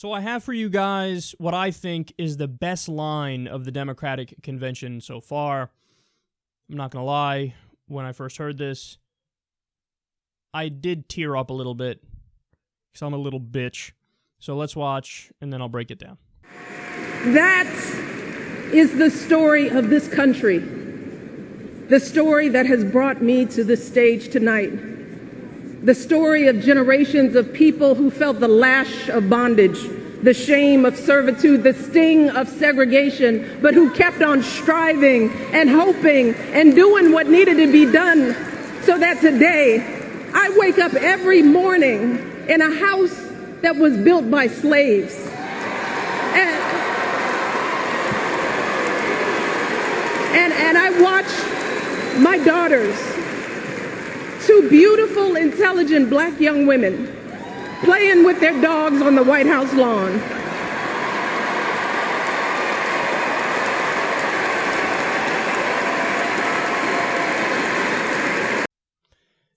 So I have for you guys what I think is the best line of the Democratic convention so far. I'm not going to lie, when I first heard this, I did tear up a little bit, because I'm a little bitch. So let's watch, and then I'll break it down. That is the story of this country, the story that has brought me to this stage tonight, the story of generations of people who felt the lash of bondage, the shame of servitude, the sting of segregation, but who kept on striving and hoping and doing what needed to be done so that today I wake up every morning in a house that was built by slaves. And I watch my daughters, two beautiful, intelligent black young women, playing with their dogs on the White House lawn.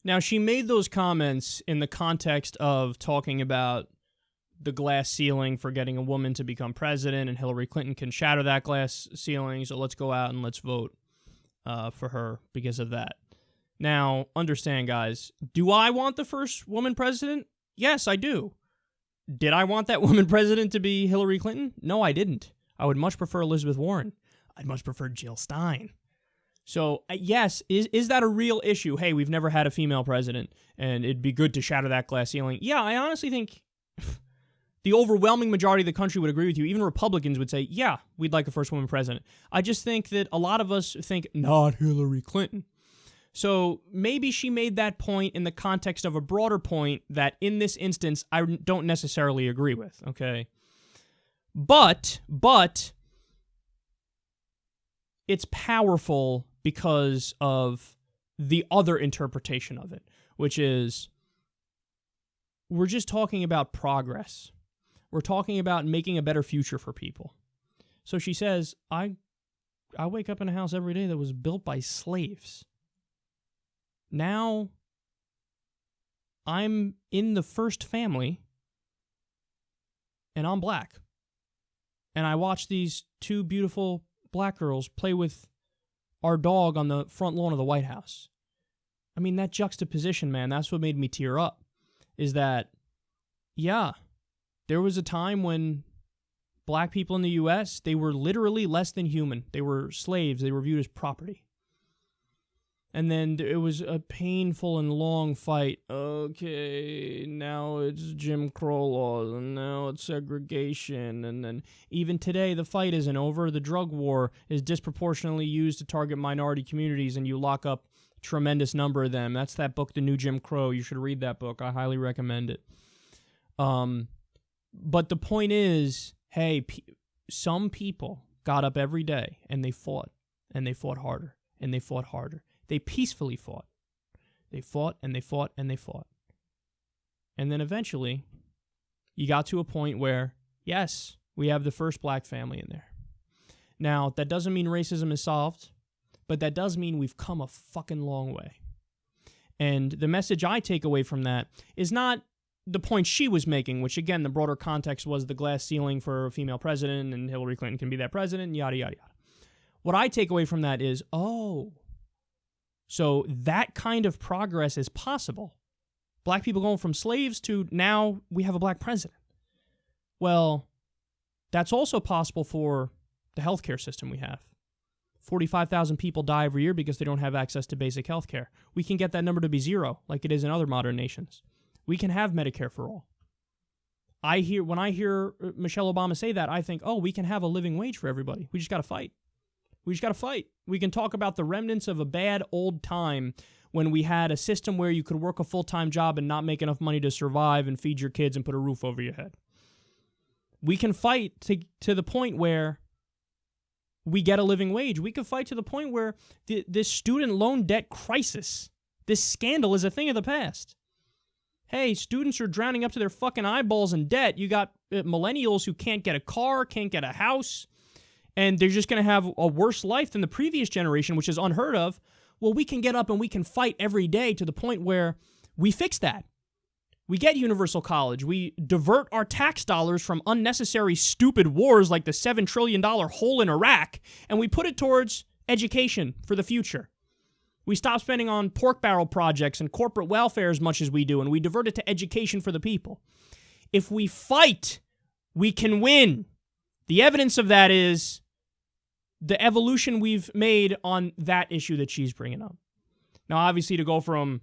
Now, she made those comments in the context of talking about the glass ceiling for getting a woman to become president, and Hillary Clinton can shatter that glass ceiling, so let's go out and let's vote for her because of that. Now, understand, guys, do I want the first woman president? Yes, I do. Did I want that woman president to be Hillary Clinton? No, I didn't. I would much prefer Elizabeth Warren. I'd much prefer Jill Stein. So, yes, is that a real issue? Hey, we've never had a female president, and it'd be good to shatter that glass ceiling. Yeah, I honestly think the overwhelming majority of the country would agree with you. Even Republicans would say, yeah, we'd like a first woman president. I just think that a lot of us think, not Hillary Clinton. So maybe she made that point in the context of a broader point that in this instance I don't necessarily agree with, okay? But it's powerful because of the other interpretation of it, which is we're just talking about progress. We're talking about making a better future for people. So she says, I wake up in a house every day that was built by slaves. Now, I'm in the first family, and I'm black. And I watch these two beautiful black girls play with our dog on the front lawn of the White House. I mean, that juxtaposition, man, that's what made me tear up, is that, yeah, there was a time when black people in the U.S., they were literally less than human. They were slaves. They were viewed as property. And then it was a painful and long fight. Okay, now it's Jim Crow laws, and now it's segregation. And then even today, the fight isn't over. The drug war is disproportionately used to target minority communities, and you lock up a tremendous number of them. That's that book, The New Jim Crow. You should read that book. I highly recommend it. But the point is, hey, some people got up every day, and they fought harder, and they fought harder. They peacefully fought. They fought, and they fought, and they fought. And then eventually, you got to a point where, yes, we have the first black family in there. Now, that doesn't mean racism is solved, but that does mean we've come a fucking long way. And the message I take away from that is not the point she was making, which, again, the broader context was the glass ceiling for a female president, and Hillary Clinton can be that president, yada, yada, yada. What I take away from that is, so that kind of progress is possible. Black people going from slaves to now we have a black president. Well, that's also possible for the healthcare system we have. 45,000 people die every year because they don't have access to basic healthcare. We can get that number to be zero, like it is in other modern nations. We can have Medicare for all. When I hear Michelle Obama say that, I think, we can have a living wage for everybody. We just got to fight. We can talk about the remnants of a bad old time when we had a system where you could work a full-time job and not make enough money to survive and feed your kids and put a roof over your head. We can fight to the point where we get a living wage. We can fight to the point where this student loan debt crisis, this scandal, is a thing of the past. Hey, students are drowning up to their fucking eyeballs in debt. You got millennials who can't get a car, can't get a house, and they're just going to have a worse life than the previous generation, which is unheard of. Well, we can get up and we can fight every day to the point where we fix that. We get universal college. We divert our tax dollars from unnecessary stupid wars like the $7 trillion hole in Iraq, and we put it towards education for the future. We stop spending on pork barrel projects and corporate welfare as much as we do, and we divert it to education for the people. If we fight, we can win. The evidence of that is the evolution we've made on that issue that she's bringing up. Now, obviously, to go from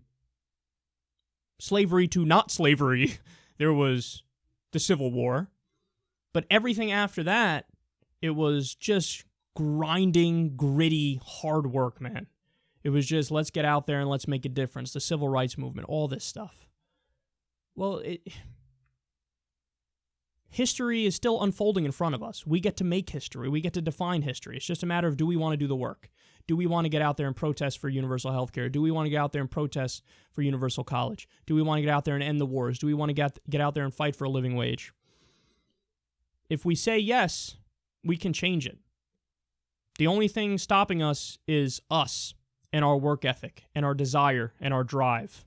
slavery to not slavery, there was the Civil War. But everything after that, it was just grinding, gritty, hard work, man. It was just, let's get out there and let's make a difference. The civil rights movement, all this stuff. Well, history is still unfolding in front of us. We get to make history. We get to define history. It's just a matter of, do we want to do the work? Do we want to get out there and protest for universal health care? Do we want to get out there and protest for universal college? Do we want to get out there and end the wars? Do we want to get out there and fight for a living wage? If we say yes, we can change it. The only thing stopping us is us and our work ethic and our desire and our drive.